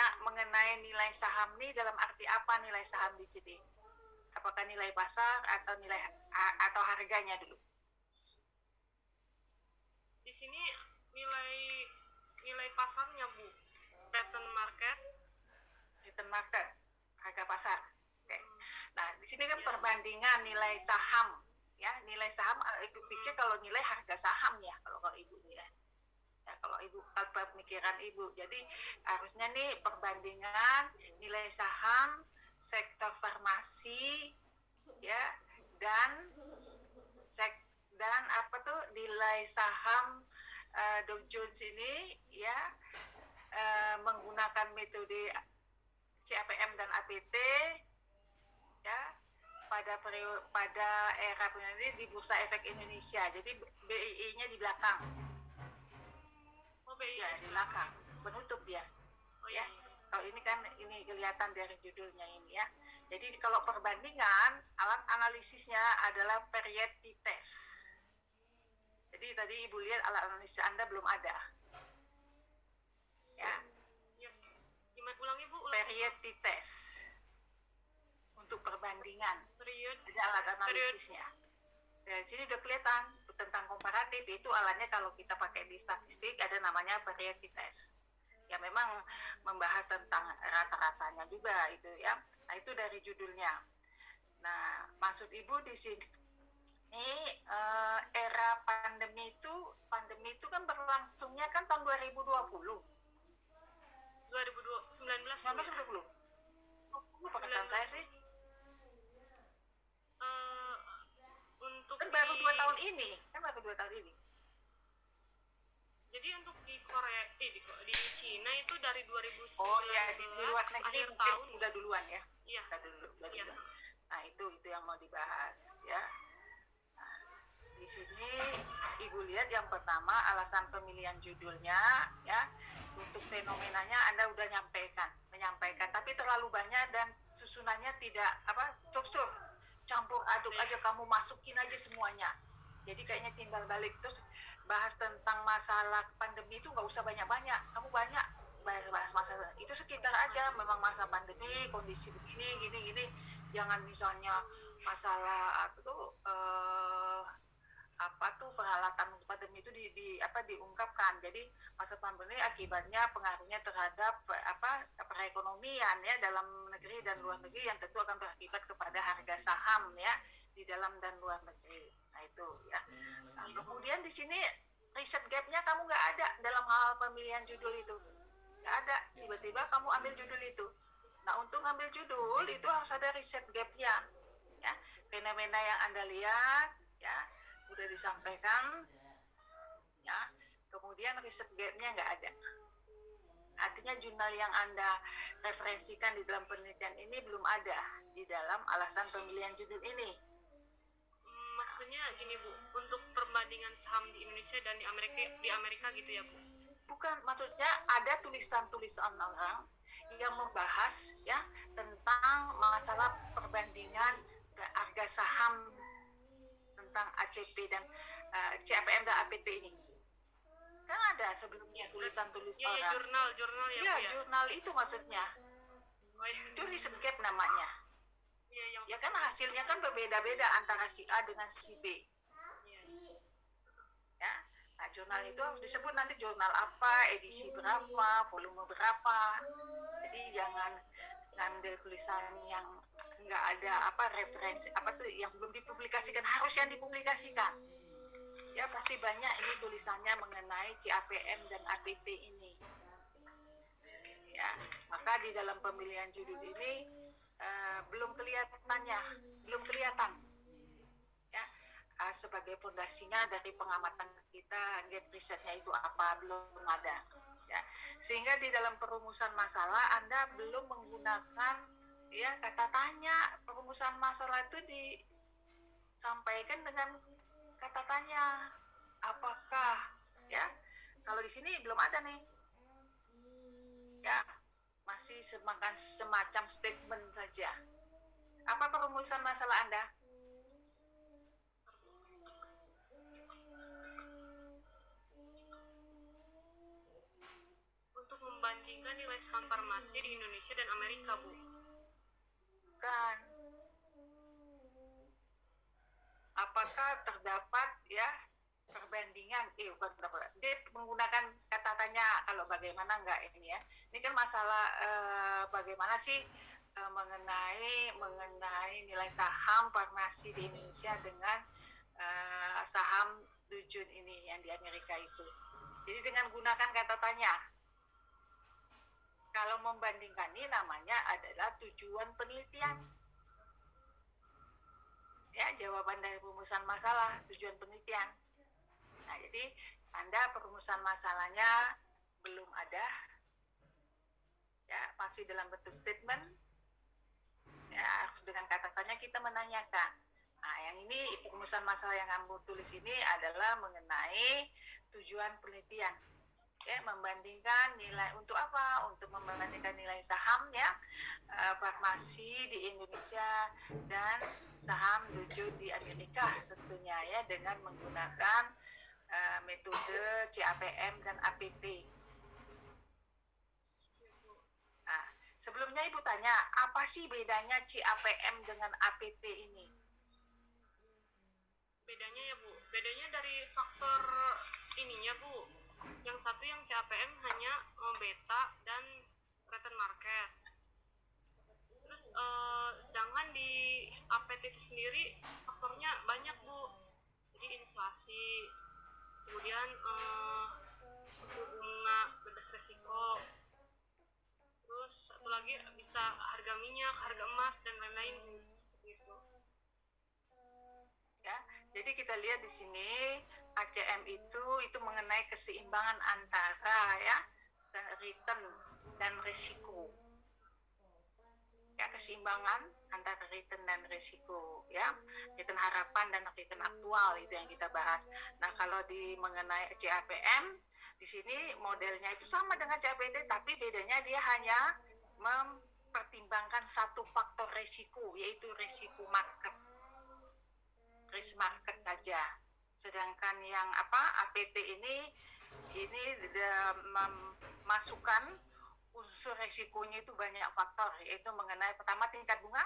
bertanya mengenai nilai saham nih, dalam arti apa nilai saham di sini? Apakah nilai pasar atau atau harganya dulu? Di sini nilai pasarnya, Bu. Return market. Return market, harga pasar. Oke. Nah, di sini kan perbandingan nilai saham, ya. Nilai saham, Ibu pikir kalau nilai harga saham ya, kalau Ibu nilai. Ya, kalau pemikiran Ibu. Jadi harusnya nih perbandingan nilai saham sektor farmasi, ya, dan apa tuh nilai saham Dow Jones ini, ya, menggunakan metode CAPM dan APT, ya, pada era ini di Bursa Efek Indonesia. Jadi BII-nya di belakang. Oh, BII ya di belakang, penutup dia. Oh, ya. iya. Kalau ini kan ini kelihatan dari judulnya ini, ya. Jadi kalau perbandingan, alat analisisnya adalah variety test. Jadi tadi Ibu lihat alat analisis Anda belum ada. Ya. Gimana, ulangi Bu? Variety test. Untuk perbandingan. Ada alat analisisnya. Dari sini udah kelihatan tentang komparatif, itu alatnya kalau kita pakai di statistik ada namanya variety test. Ya memang membahas tentang rata-ratanya juga itu, ya. Nah, itu dari judulnya. Nah, maksud Ibu di sini ini era pandemi itu kan berlangsungnya kan tahun 2020. 1920. Apa kesan saya sih? Untuk kan baru 2 tahun ini. Jadi untuk di Korea, di Cina itu dari 2019. Oh iya, di luar negeri mungkin tahun udah duluan ya. Iya. Udah duluan. Nah, itu yang mau dibahas, ya. Nah, di sini Ibu lihat yang pertama alasan pemilihan judulnya, ya. Untuk fenomenanya Anda udah menyampaikan, tapi terlalu banyak dan susunannya tidak struktur. Campur aduk aja, kamu masukin aja semuanya. Jadi kayaknya timbal balik. Terus bahas tentang masalah pandemi itu nggak usah banyak-banyak. Kamu banyak bahas masalah itu sekitar aja. Memang masa pandemi, kondisi begini, gini. Jangan misalnya masalah peralatan pandemi itu diungkapkan. Jadi masa pandemi akibatnya pengaruhnya terhadap perekonomian, ya, dalam negeri dan luar negeri, yang tentu akan berakibat kepada harga saham, ya, di dalam dan luar negeri. Nah, itu, ya. Nah, kemudian di sini riset gap-nya kamu nggak ada dalam hal pemilihan judul itu, nggak ada. Tiba-tiba kamu ambil judul itu. Nah, untuk ambil judul itu harus ada riset gap-nya, ya. Fenomena yang Anda lihat, ya, udah disampaikan, ya. Kemudian riset gap-nya nggak ada. Artinya jurnal yang Anda referensikan di dalam penelitian ini belum ada di dalam alasan pemilihan judul ini. Maksudnya gini, Bu, untuk perbandingan saham di Indonesia dan di Amerika gitu ya, Bu? Bukan, maksudnya ada tulisan-tulisan orang yang membahas, ya, tentang masalah perbandingan harga saham tentang ACP dan CAPM dan APT ini. Kan ada sebelumnya tulisan-tulisan orang. Iya, jurnal ya, Bu, ya. Jurnal itu maksudnya. Itu riset gap namanya. Ya kan hasilnya kan berbeda-beda antara si A dengan si B. Ya. Nah, jurnal itu harus disebut nanti jurnal apa, edisi berapa, volume berapa. Jadi jangan ngambil tulisan yang nggak ada referensi yang belum dipublikasikan, harus yang dipublikasikan. Ya, pasti banyak ini tulisannya mengenai CAPM dan APT ini. Ya, maka di dalam pemilihan judul ini belum kelihatan, ya, sebagai fondasinya dari pengamatan kita, gap risetnya itu apa, belum ada, ya. Sehingga di dalam perumusan masalah Anda belum menggunakan, ya, kata tanya. Perumusan masalah itu disampaikan dengan kata tanya, apakah, ya. Kalau di sini belum ada nih, ya, masih semacam statement saja. Apa perumusan masalah Anda? Untuk membandingkan membandingkan nilai saham farmasi di Indonesia dan Amerika, Bu. Kan, apakah terdapat ya perbandingan? Bukan terdapat. Dia menggunakan kata tanya kalau bagaimana enggak ini ya. Ini kan masalah bagaimana sih mengenai nilai saham farmasi di Indonesia dengan saham Dow Jones ini yang di Amerika itu. Jadi dengan gunakan kata tanya. Kalau membandingkan ini namanya adalah tujuan penelitian. Ya, jawaban dari perumusan masalah, tujuan penelitian. Nah, jadi Anda perumusan masalahnya belum ada. Ya, masih dalam bentuk statement. Ya, dengan kata tanya kita menanyakan. Nah, yang ini perumusan masalah yang kamu tulis ini adalah mengenai tujuan penelitian. Ya, membandingkan nilai untuk apa? Untuk membandingkan nilai saham ya farmasi di Indonesia dan saham Dow Jones di Amerika tentunya ya dengan menggunakan metode CAPM dan APT. Nah, sebelumnya Ibu tanya, apa sih bedanya CAPM dengan APT ini? Bedanya ya, Bu. Bedanya dari faktor ininya, Bu. Yang satu yang CAPM hanya beta dan return market. Terus sedangkan di APT itu sendiri faktornya banyak, Bu. Jadi inflasi, kemudian suku bunga, bebas resiko, terus satu lagi bisa harga minyak, harga emas dan lain-lain, Bu. Seperti itu. Ya, jadi kita lihat di sini ACM itu mengenai keseimbangan antara ya return dan resiko. Ya, keseimbangan antara return dan resiko ya. Return harapan dan return aktual itu yang kita bahas. Nah, kalau di mengenai CAPM di sini modelnya itu sama dengan CAPT tapi bedanya dia hanya mempertimbangkan satu faktor resiko yaitu resiko market. Risk market saja. Sedangkan yang APT ini memasukkan unsur resikonya itu banyak faktor, yaitu mengenai pertama tingkat bunga,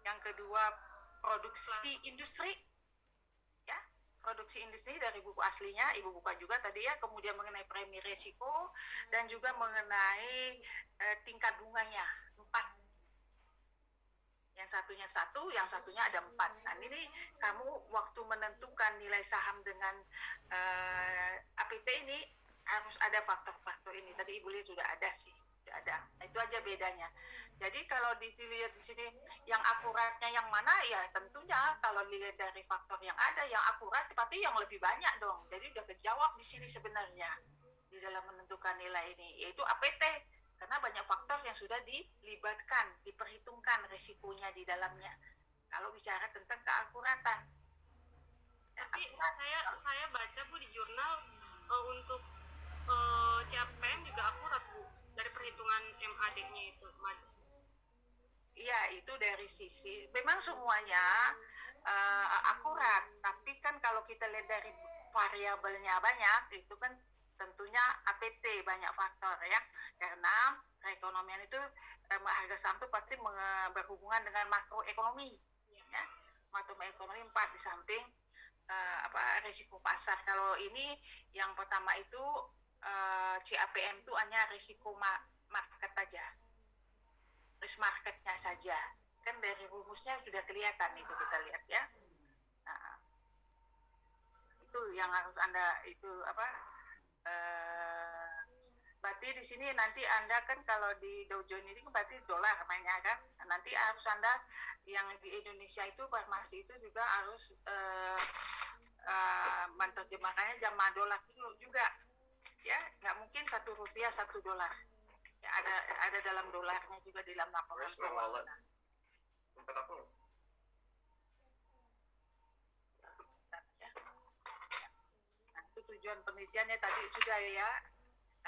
yang kedua produksi industri, ya produksi industri dari buku aslinya Ibu buka juga tadi ya, kemudian mengenai premi resiko dan juga mengenai tingkat bunganya 4. Yang satunya 1, yang satunya ada 4. Nah, ini kamu waktu menentukan nilai saham dengan APT ini harus ada faktor-faktor ini. Tadi Ibu lihat sudah ada sih, sudah ada. Nah, itu aja bedanya. Jadi kalau dilihat di sini yang akuratnya yang mana ya tentunya kalau dilihat dari faktor yang ada yang akurat tapi yang lebih banyak dong. Jadi udah kejawab di sini sebenarnya di dalam menentukan nilai ini yaitu APT. Karena banyak faktor yang sudah dilibatkan, diperhitungkan resikonya di dalamnya. Kalau bicara tentang keakuratan. Tapi saya baca, Bu, di jurnal untuk CAPM juga akurat, Bu, dari perhitungan MAD-nya itu. Iya, itu dari sisi memang semuanya akurat, tapi kan kalau kita lihat dari variabelnya banyak, itu kan tentunya APT banyak faktor ya, karena perekonomian itu harga saham itu pasti berhubungan dengan makroekonomi ya, makroekonomi 4 di samping risiko pasar. Kalau ini yang pertama itu CAPM itu hanya risiko market saja, risk marketnya saja, kan dari rumusnya sudah kelihatan itu kita lihat ya. Nah, itu yang harus Anda itu berarti di sini nanti Anda kan kalau di Dow Jones ini berarti dolar mainnya kan. Nanti harus Anda yang di Indonesia itu farmasi itu juga harus menerjemahkannya jamaah dolar dulu juga. Ya, nggak mungkin Rp1 $1 ya, ada dalam dolarnya juga di dalam laporan keuangan. Nah, itu tujuan penelitiannya tadi sudah ya,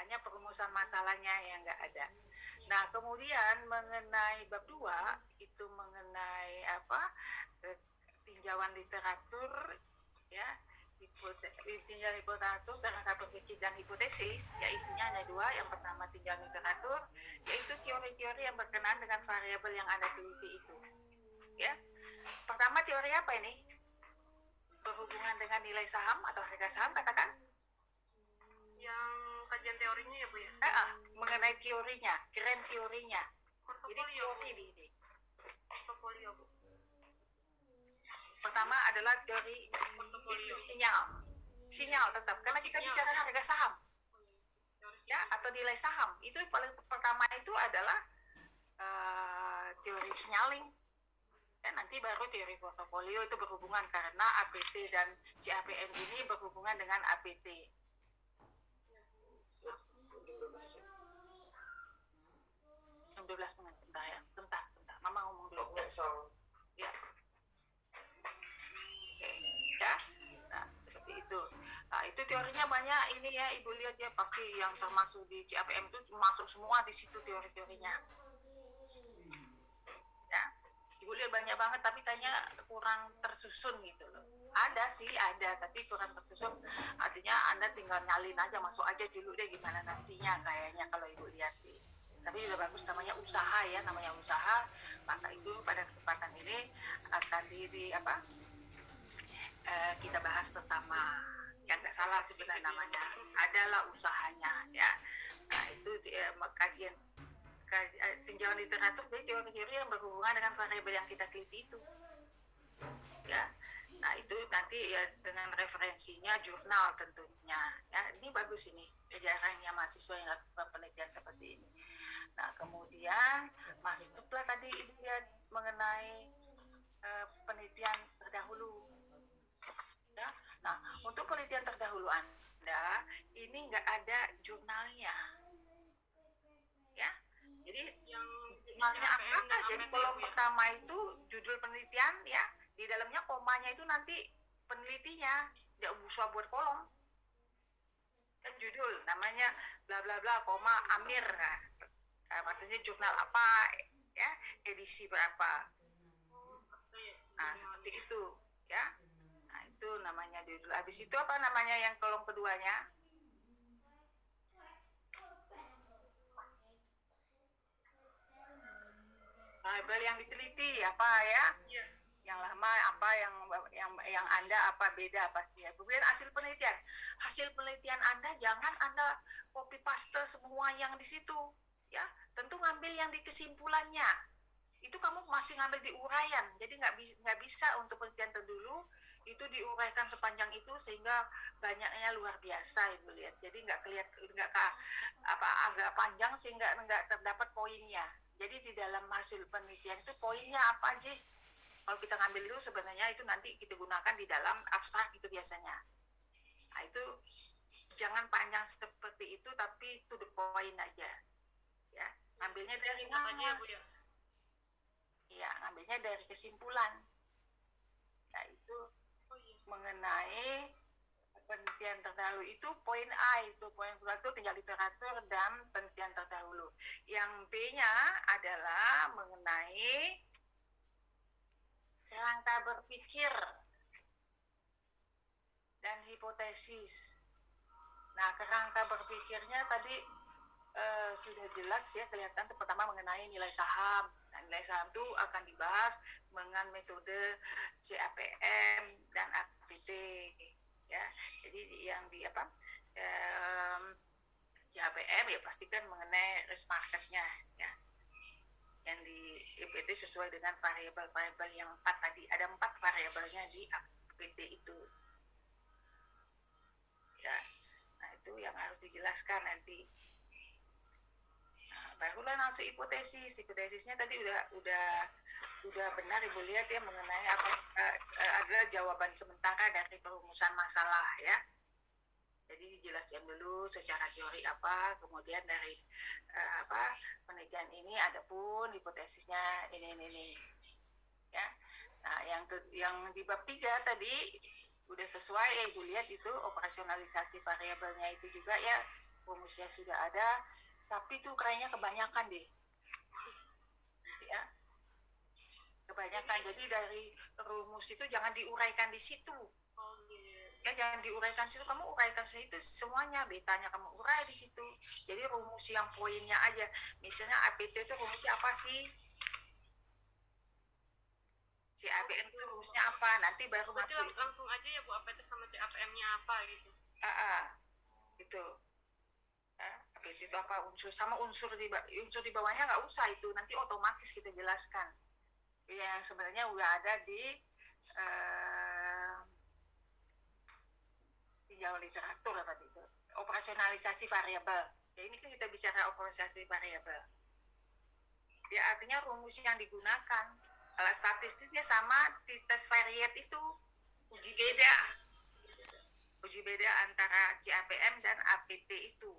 hanya perumusan masalahnya yang nggak ada. Nah, kemudian mengenai bab 2 itu mengenai tinjauan literatur ya tinjauan literatur, kerangka berpikir dan hipotesis, ya isinya ada dua. Yang pertama tinjauan literatur, yaitu teori-teori yang berkenaan dengan variabel yang Anda teliti itu. Ya, pertama teori apa ini? Berhubungan dengan nilai saham atau harga saham, katakan? Yang kajian teorinya ya Bu ya? Mengenai teorinya, keren teorinya. Jadi Portofolio Bu. teori ini. Portofolio Bu. Pertama adalah teori Portofolio. sinyal tetap, karena kita bicara harga saham, Teori ya, atau nilai saham. Itu paling pertama itu adalah teori signaling. Dan nanti baru teori portofolio itu berhubungan karena APT dan CAPM ini berhubungan dengan APT. Jam 12.30 sebentar ya. Sebentar. Mama ngomong dulu. Ya. Ya. Nah, seperti itu. Nah, itu teorinya banyak ini ya, Ibu lihat ya, pasti yang termasuk di CAPM itu masuk semua di situ teori-teorinya. Ya. Ibu lihat banyak banget, tapi kayaknya kurang tersusun gitu loh. Ada sih, tapi kurang tersusun. Artinya Anda tinggal nyalin aja, masuk aja dulu deh gimana nantinya kayaknya kalau Ibu lihat sih. Tapi udah bagus, namanya usaha ya, namanya usaha. Maka itu pada kesempatan ini akan kita bahas bersama. Yang nggak salah sebenarnya namanya adalah usahanya ya. Nah itu kajian tinjauan literatur, jadi teori-teori yang berhubungan dengan variabel yang kita teliti itu ya. Nah itu nanti ya dengan referensinya jurnal tentunya ya. Ini bagus ini jarangnya mahasiswa yang lakukan penelitian seperti ini. Nah kemudian masuklah tadi Ibu lihat mengenai penelitian terdahulu ya. Nah untuk penelitian terdahulu Anda ini nggak ada jurnalnya ya. Jadi yang jurnalnya apa? Jadi kolom pertama itu judul penelitian ya, di dalamnya komanya itu nanti penelitinya, tidak usah buat kolom. Dan judul namanya bla bla bla koma Amir, maksudnya jurnal apa ya, edisi berapa. Nah seperti itu ya. Nah itu namanya judul. Habis itu apa namanya yang kolom keduanya? Variabel yang diteliti apa ya? Yang lama apa, yang Anda apa beda pasti ya. Kemudian hasil penelitian Anda jangan Anda copy paste semua yang di situ ya. Tentu ngambil yang di kesimpulannya. Itu kamu masih ngambil di uraian. Jadi nggak bisa untuk penelitian terdulu itu diuraikan sepanjang itu sehingga banyaknya luar biasa Ibu lihat. Jadi agak panjang sehingga nggak terdapat poinnya. Jadi di dalam hasil penelitian itu poinnya apa aja? Kalau kita ngambil itu sebenarnya itu nanti kita gunakan di dalam abstrak itu biasanya. Nah itu jangan panjang seperti itu, tapi to the point aja. Ya, ngambilnya dari mana? Iya, ngambilnya dari kesimpulan. Yaitu mengenai penelitian terdahulu itu poin A, itu poin itu tinggal literatur dan penelitian terdahulu. Yang B-nya adalah mengenai kerangka berpikir dan hipotesis. Nah, kerangka berpikirnya tadi sudah jelas ya, kelihatan pertama mengenai nilai saham. Nah, nilai saham itu akan dibahas dengan metode CAPM dan APT ya. Jadi yang di CAPM ya pastikan mengenai risk marketnya ya. Yang di APT sesuai dengan variabel-variabel yang 4 tadi. Ada 4 variabelnya di APT itu. Ya. Nah, itu yang harus dijelaskan nanti. Nah, barulah langsung hipotesis. Hipotesisnya tadi udah benar Ibu lihat ya, mengenai apa adalah jawaban sementara dari perumusan masalah ya. Jadi dijelaskan dulu secara teori apa, kemudian dari penelitian ini ada pun hipotesisnya ini ya. Nah yang di bab 3 tadi udah sesuai ya Ibu lihat, itu operasionalisasi variabelnya itu juga ya, rumusnya sudah ada, tapi tuh kayaknya kebanyakan deh ya, kebanyakan. Jadi dari rumus itu jangan diuraikan di situ Ya jangan diuraikan situ, kamu uraikan situ semuanya, betanya kamu urai di situ. Jadi rumus yang poinnya aja. Misalnya APT itu rumusnya apa sih? CAPM itu rumusnya apa? Nanti baru Berarti masuk. langsung aja ya Bu APT sama CAPM-nya apa gitu. Itu. APT itu apa? Unsur sama unsur di bawahnya nggak usah itu, nanti otomatis kita jelaskan. Yang sebenarnya udah ada di jauh literatur tadi itu operasionalisasi variabel. Ya ini kan kita bicara operasionalisasi variabel. Ya artinya rumus yang digunakan alat statistiknya sama di tes variat itu uji beda antara CAPM dan APT itu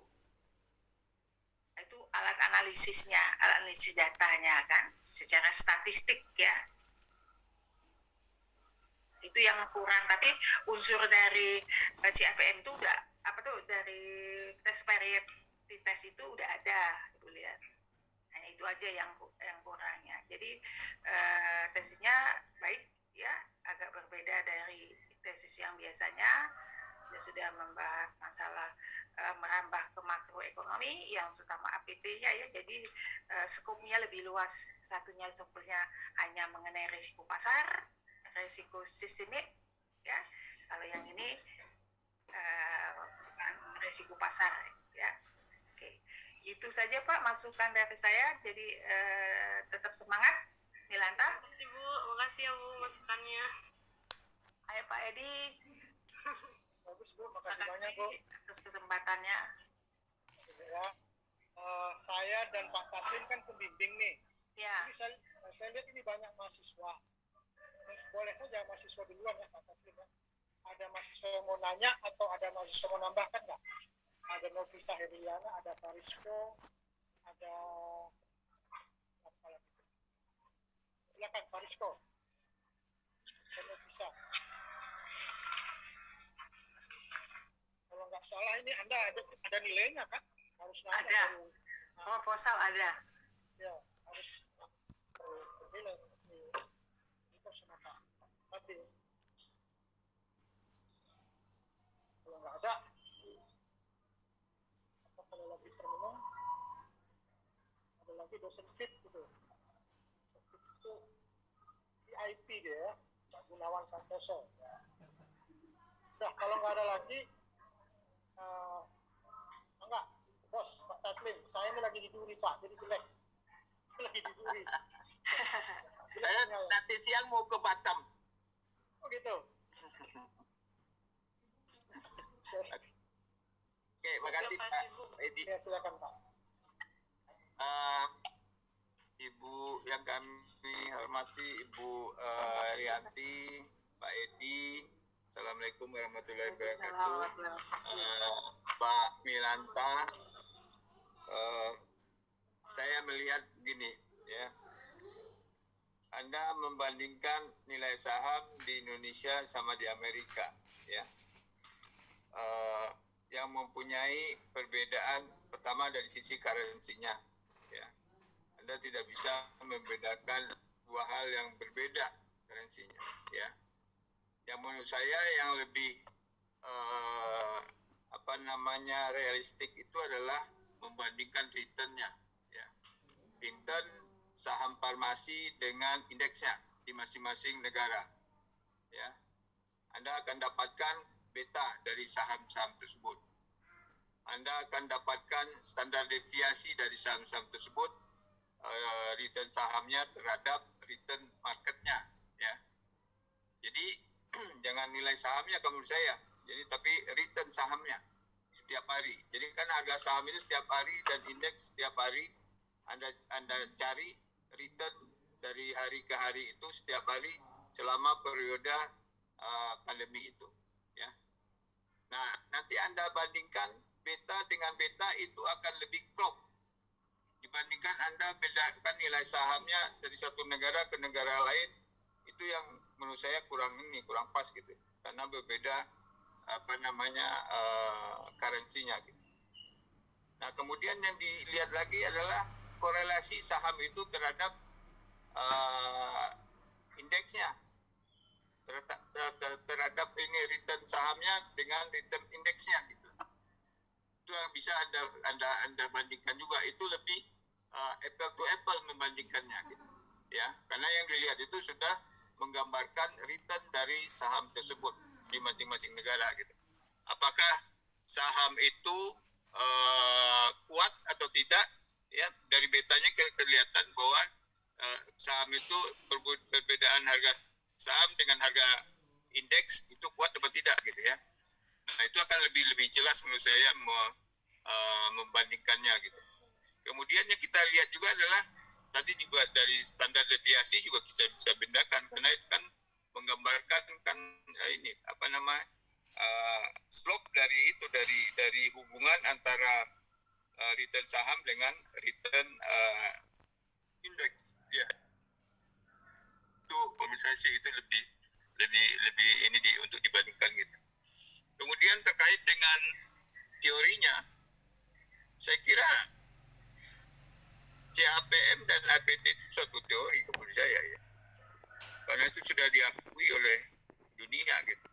alat analisisnya, alat analisis datanya kan secara statistik ya. Itu yang kurang, tapi unsur dari CAPM itu udah dari tes varietas itu udah ada, Ibu lihat. Hanya itu aja yang kurangnya. Jadi tesisnya baik ya, agak berbeda dari tesis yang biasanya. Dia sudah membahas masalah merambah ke makroekonomi yang terutama APT-nya ya. Jadi skopnya lebih luas. Satunya skopnya hanya mengenai risiko pasar, risiko sistemik ya. Kalau yang ini risiko pasar ya. Oke. Itu saja Pak masukan dari saya. Jadi tetap semangat Milanta. Makasih Bu, makasih ya Bu masukannya. Ayo Pak Edi. Bagus Bu, makasih banyak Bu atas kesempatannya. ya. Saya dan Pak Taslim kan pembimbing nih. Ya. Ini saya lihat ini banyak mahasiswa. Boleh saja mahasiswa duluan ya Pak Taslim ya. Ada mahasiswa yang mau nanya atau ada mahasiswa mau nambahkan nggak? Ada Novisa Heriana, ada Farisko, ada apa lagi? Silakan Farisko. Dan Novisa. Kalau nggak salah ini Anda ada nilainya kan? Harus nanya ada. Baru, Proposal ada. Ya, harus bernilai. Itu sama Pak. Tapi kalau nggak ada, apa kalau lagi terminal, ada lagi dosen fit gitu. Dosen fit itu VIP dia ya, Pak Gunawan Santoso. Ya. Udah, kalau nggak ada lagi, enggak, Bos, Pak Taslim, saya ini lagi diduri Pak, jadi jelek. Saya lagi diduri. Saya nanti siang mau ke Batam. Oh gitu. Oke, makasih Pak Edi. Ya, silakan Pak. Ibu yang kami hormati, Ibu Rianti, Pak Edi, Assalamualaikum warahmatullahi wabarakatuh. Pak Milanta, saya melihat gini ya, Anda membandingkan nilai saham di Indonesia sama di Amerika ya, yang mempunyai perbedaan pertama dari sisi currency-nya ya. Anda tidak bisa membedakan dua hal yang berbeda currency-nya ya. Yang menurut saya yang lebih realistik itu adalah membandingkan return-nya ya. Return saham farmasi dengan indeksnya di masing-masing negara ya. Anda akan dapatkan beta dari saham-saham tersebut. Anda akan dapatkan standar deviasi dari saham-saham tersebut, return sahamnya terhadap return marketnya ya. Jadi jangan nilai sahamnya kalau menurut saya, jadi tapi return sahamnya setiap hari. Jadi kan harga saham itu setiap hari dan indeks setiap hari. Anda cari return dari hari ke hari itu setiap hari selama periode pandemi itu ya. Nah, nanti Anda bandingkan beta dengan beta, itu akan lebih klop dibandingkan Anda bedakan nilai sahamnya dari satu negara ke negara lain. Itu yang menurut saya kurang pas gitu, karena berbeda currency-nya gitu. Nah, kemudian yang dilihat lagi adalah korelasi saham itu terhadap indeksnya terhadap ini return sahamnya dengan return indeksnya gitu. Itu yang bisa anda bandingkan juga, itu lebih apple to apple membandingkannya gitu. Ya, karena yang dilihat itu sudah menggambarkan return dari saham tersebut di masing-masing negara gitu. Apakah saham itu kuat atau tidak? Ya, dari betanya kelihatan bahwa saham itu perbedaan harga saham dengan harga indeks itu kuat atau tidak gitu ya. Nah, itu akan lebih jelas menurut saya membandingkannya gitu. Kemudian yang kita lihat juga adalah tadi juga dari standar deviasi juga kita bisa bedakan, karena itu kan menggambarkan kan ini apa nama slope dari hubungan antara return saham dengan return indeks ya. Itu komisasi itu lebih ini untuk dibandingkan gitu. Kemudian terkait dengan teorinya, saya kira CAPM dan APT itu satu teori menurut saya ya, karena itu sudah diakui oleh dunia gitu.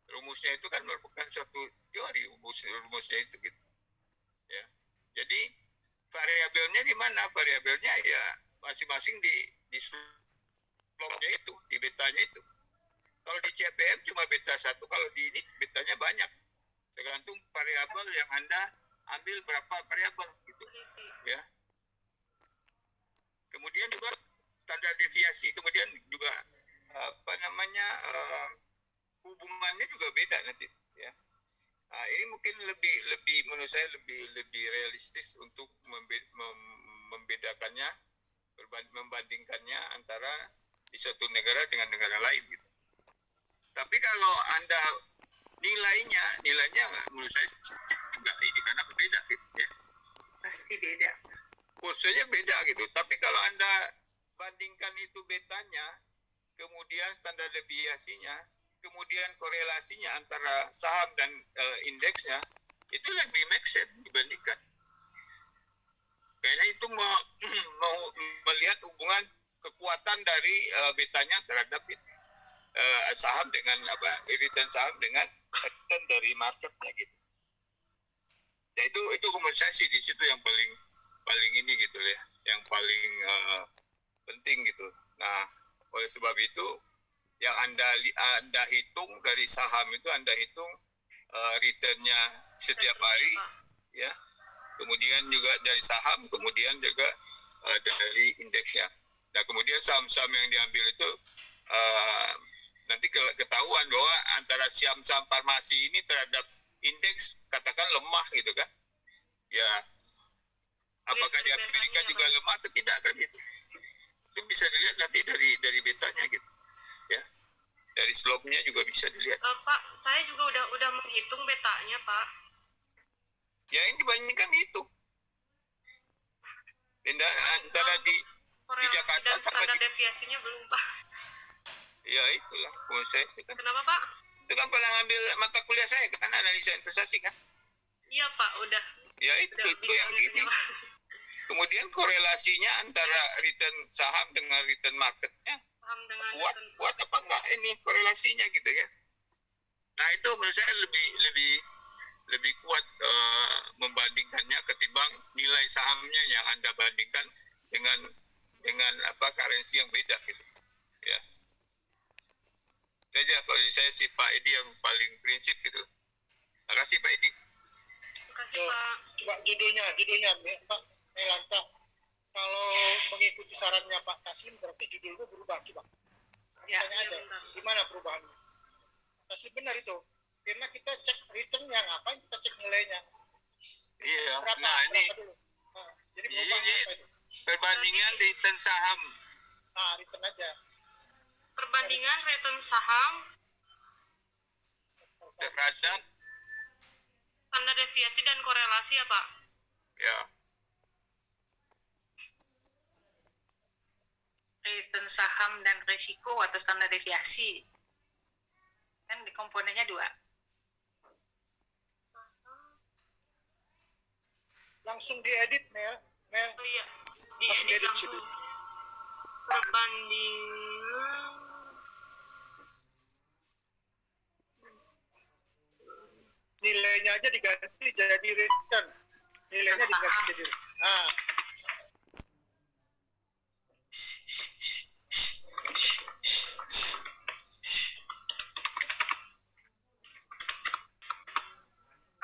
Rumusnya itu kan merupakan suatu teori, rumusnya itu gitu ya. Jadi variabelnya di mana? Variabelnya ya masing-masing di slope-nya itu, di betanya itu. Kalau di CPM cuma beta 1, kalau di ini betanya banyak. Tergantung variabel yang Anda ambil berapa variabel gitu. Ya. Kemudian juga standar deviasi, kemudian juga apa namanya hubungannya juga beda nanti ya. Nah, ini mungkin lebih menurut saya lebih realistis untuk membedakannya, membandingkannya antara di suatu negara dengan negara lain gitu. Tapi kalau Anda nilainya menurut saya juga ini karena berbeda gitu ya. Pasti beda. Kursenya beda gitu. Tapi kalau Anda bandingkan itu betanya, kemudian standar deviasinya, kemudian korelasinya antara saham dan indeksnya, itu lebih make sense dibandingkan. Karena itu mau melihat hubungan kekuatan dari betanya terhadap itu. Saham dengan return saham dengan return dari marketnya gitu. Ya itu menurut saya sih di situ yang paling ini gitu ya, yang paling penting gitu. Nah, oleh sebab itu yang anda hitung dari saham itu anda hitung returnnya setiap hari ya. Kemudian juga dari saham, kemudian juga dari indeksnya. Nah, kemudian saham-saham yang diambil itu nanti ketahuan bahwa antara saham farmasi ini terhadap indeks katakan lemah gitu kan. Ya, apakah di Amerika juga lemah atau tidak kan gitu. Itu bisa dilihat nanti dari betanya gitu. Ya. Dari slope-nya juga bisa dilihat. Pak, saya juga udah menghitung betanya, Pak. Ya, ini dibandingkan itu. Antara di Jakarta dan sama standar deviasinya belum, Pak. Ya itulah menurut saya sih kan. Kenapa, Pak? Itu kan pernah ngambil mata kuliah saya kan, analisa investasi kan. Iya, Pak, udah. Ya itu yang ini. Kemudian korelasinya antara return saham dengan return marketnya kuat apa enggak ini korelasinya gitu ya. Nah itu menurut saya lebih kuat membandingkannya ketimbang nilai sahamnya yang Anda bandingkan dengan currency yang beda gitu ya. Saja kalau saya si Pak Edi yang paling prinsip gitu. Terima kasih Pak Edi. Terima kasih Pak. Coba judulnya Pak Melanta. Kalau mengikuti sarannya Pak Taslim berarti judulnya berubah coba. Ya, Tanya aja, gimana perubahannya? Taslim benar itu. Karena kita cek returnnya, ngapain kita cek nilainya? Iya. Berapa dulu? Nah, jadi perubahannya apa itu? Perbandingan return saham. Nah, return aja. Perbandingan return saham terhadap standar deviasi dan korelasi ya Pak? Ya. Return saham dan resiko atau standar deviasi. Kan di komponennya 2. Langsung diedit, Mel. Oh iya, Langsung diedit diedit langsung. situ. Perbandingan nilainya aja diganti jadi return. Nilainya diganti jadi nah.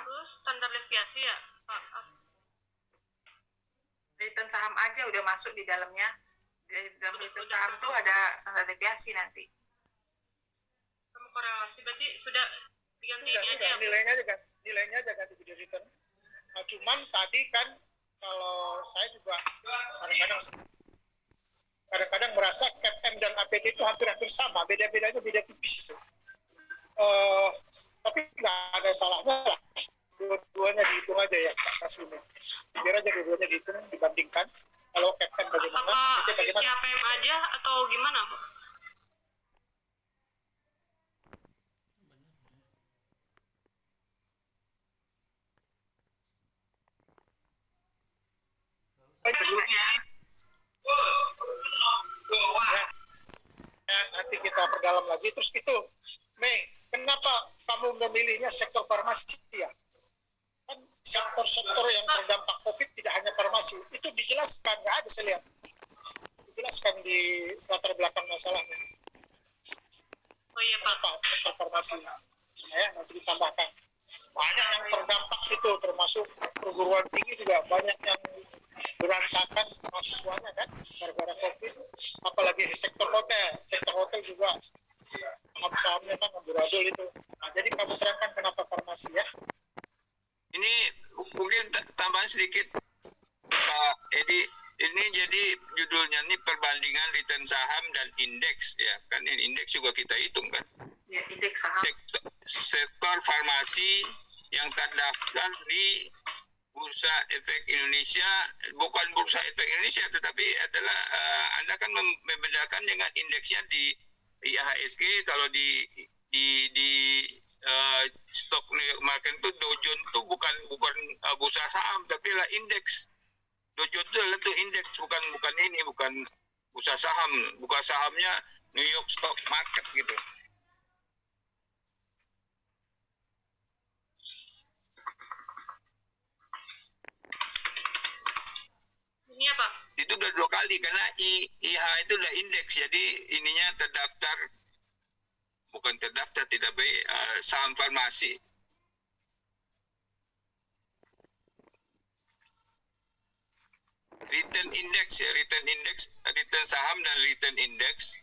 Terus standar deviasi ya, Pak? Return saham aja udah masuk di dalamnya. Di dalam return saham tuh ada standar deviasi nanti. Kamu korelasi berarti sudah diganti Sudah, ini aja ya, Bu? nilainya aja ganti jadi return. Nah, cuman tadi kan kalau saya juga kadang-kadang merasa CAPM dan APT itu hampir-hampir sama, beda-bedanya beda tipis itu. Tapi nggak ada salahnya lah, dua-duanya dihitung aja ya Pak Taslim. Biar aja dua-duanya dihitung dibandingkan. Kalau CAPM bagaimana, Apa APT bagaimana. CAPM aja atau gimana, Bu? Nanti kita perdalam lagi. Terus itu, Mei, kenapa kamu memilihnya sektor farmasi ya? Kan sektor-sektor yang terdampak COVID tidak hanya farmasi. Itu dijelaskan, nggak ada saya lihat. Dijelaskan di latar belakang masalahnya. Oh iya, Pak. Apa sektor farmasi? Ya, nanti ditambahkan. Banyak yang terdampak itu, termasuk perguruan tinggi juga banyak yang berantakan mahasiswanya kan gara-gara COVID, apalagi di sektor hotel juga saham-sahamnya kan amburadul itu. Nah, jadi kamu terangkan kenapa farmasi ya? Ini mungkin tambahan sedikit Pak Edi. Ini jadi judulnya ini perbandingan return saham dan indeks ya. Kan indeks juga kita hitung kan. Ya, indeks saham. Sektor farmasi yang terdaftar di Bursa Efek Indonesia, bukan Bursa Efek Indonesia, tetapi adalah Anda kan membedakan dengan indeksnya di IHSG. Kalau di stok New York Market itu Dow Jones itu bukan bursa saham, tapi adalah indeks. Dow Jones itu adalah indeks, bukan bursa saham. Bukan sahamnya New York Stock Market gitu. Ini apa? Itu udah 2 kali karena IH itu udah indeks, jadi ininya terdaftar, bukan terdaftar, tidak baik, saham farmasi. Return index ya, return saham dan return index.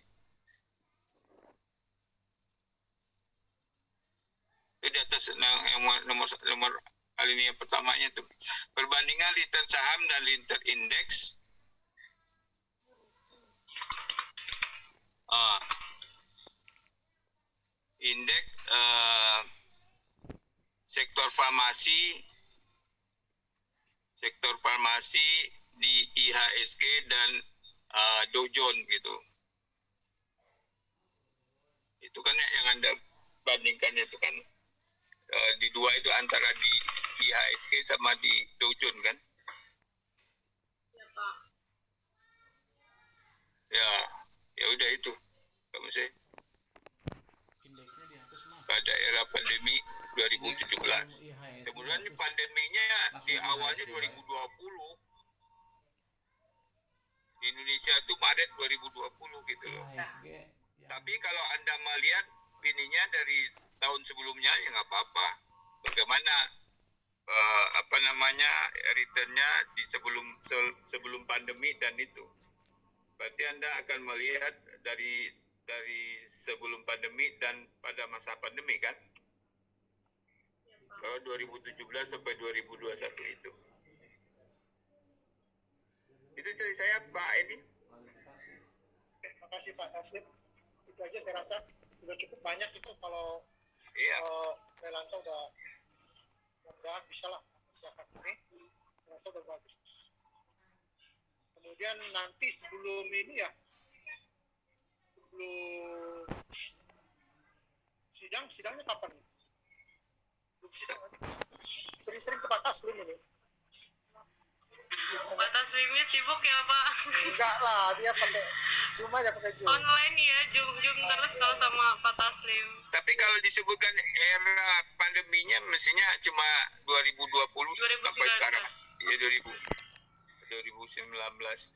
Itu di atas yang nomor alinea pertamanya itu. Perbandingan return saham dan return index. Indeks sektor farmasi di IHSG dan Dow Jones gitu. Itu kan yang Anda bandingkannya itu kan di dua itu antara di IHSG sama di Dow Jones kan? Ya, Pak. Ya udah itu. Kamu sih. Pada era pandemi 2017. Kemudian pandeminya di awalnya 2020. Di Indonesia itu Maret 2020 gitu loh. Tapi kalau Anda melihat ininya dari tahun sebelumnya ya nggak apa-apa. Bagaimana returnnya di sebelum pandemi dan itu. Berarti Anda akan melihat dari sebelum pandemi dan pada masa pandemi kan? Kalau 2017 sampai 2021 itu. Itu dari saya Pak Edi. Terima kasih Pak Taslim. Itu aja saya rasa sudah cukup banyak itu kalau Melanto udah mudah-mudahan bisa lah mengerjakan ini. Saya rasa udah bagus. Kemudian nanti sebelum sidangnya kapan? Belum sidang aja. Sering-sering ke Pak Taslim ini. Pak Taslimnya sibuk ya, Pak? Enggak lah, dia pakai Zoom aja pakai Zoom. Online ya, Zoom terus kalau sama Pak Taslim. Tapi kalau disebutkan era pandeminya mestinya cuma 2020 sampai 2019. sekarang. Ya 2019.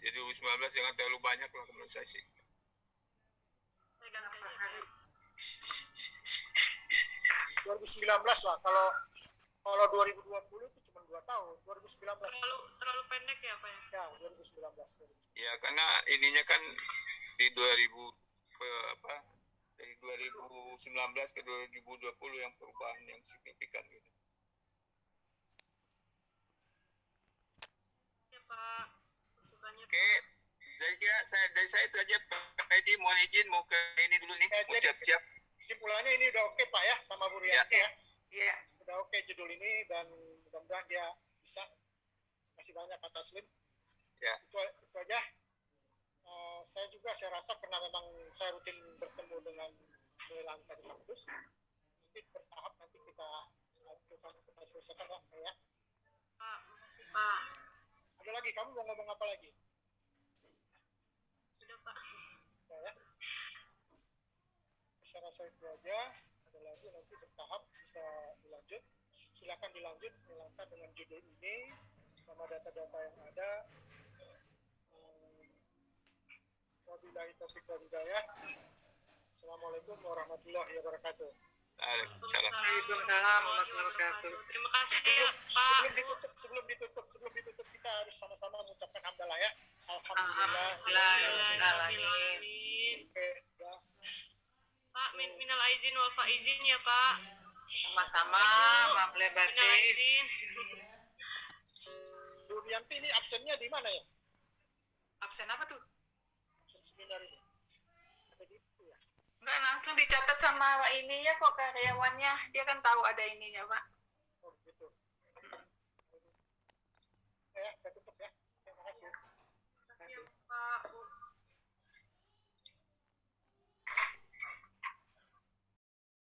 Ya 2019 jangan terlalu banyak lah menurut saya sih. Saya ganti aja. 2019 lah. Kalau 2020 itu cuma 2 tahun. 2019. Terlalu pendek ya Pak ya? Ya, 2019. Ya karena ininya kan di 2000 dari 2019 ke 2020 yang perubahan yang signifikan gitu. Ya Pak, masukannya. Oke, dari saya itu aja Pak Edi, mohon izin mau ke ini dulu nih, mau Jadi, siap-siap. kesimpulannya ini udah oke Pak ya sama Bu Rianti ya. Iya. Udah oke judul ini dan mudah-mudahan dia bisa. Kasih banyak Pak Taslim. Ya. Itu aja. Saya rasa karena memang saya rutin bertemu dengan Melanta di kampus. Nanti bertahap nanti kita selesaikan lah ya. Pak, makasih Pak. Ada lagi, kamu mau ngomong apa lagi? Sudah Pak. Ya. Saya rasa itu aja. Ada lagi nanti bertahap bisa dilanjut. Silakan dilanjut Melanta dengan judul ini sama data-data yang ada. Wabillahi taufiq wal hidayah. Assalamualaikum warahmatullahi wabarakatuh. Waalaikumsalam. Waalaikumsalam warahmatullahi wabarakatuh. Terima kasih ya Pak. Sebelum ditutup kita harus sama-sama mengucapkan hamdalah ya. Alhamdulillah. Alhamdulillahirrahmanirrahim. Oke, ya. Pak, minal aizin wal faizin ya Pak. Sama-sama, maaf Minal batin. aizin. Bu Rianti ini absennya di mana ya? Absen apa tuh? Absen seminar ini. Ada di itu ya. Enggak, langsung dicatat sama ininya kok karyawannya. Dia kan tahu ada ininya, Pak. Oh gitu. Ya, saya tutup ya. Terima kasih.